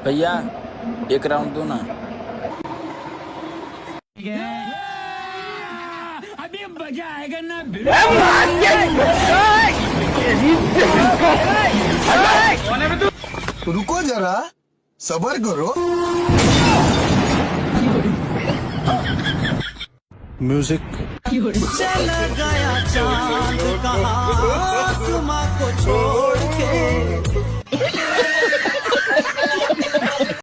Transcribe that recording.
भैया एक राउंड दो ना। अभी मजा आएगा ना। रुको जरा सबर करो। म्यूजिक चला गया चांद कहाँ आसमां को छोड़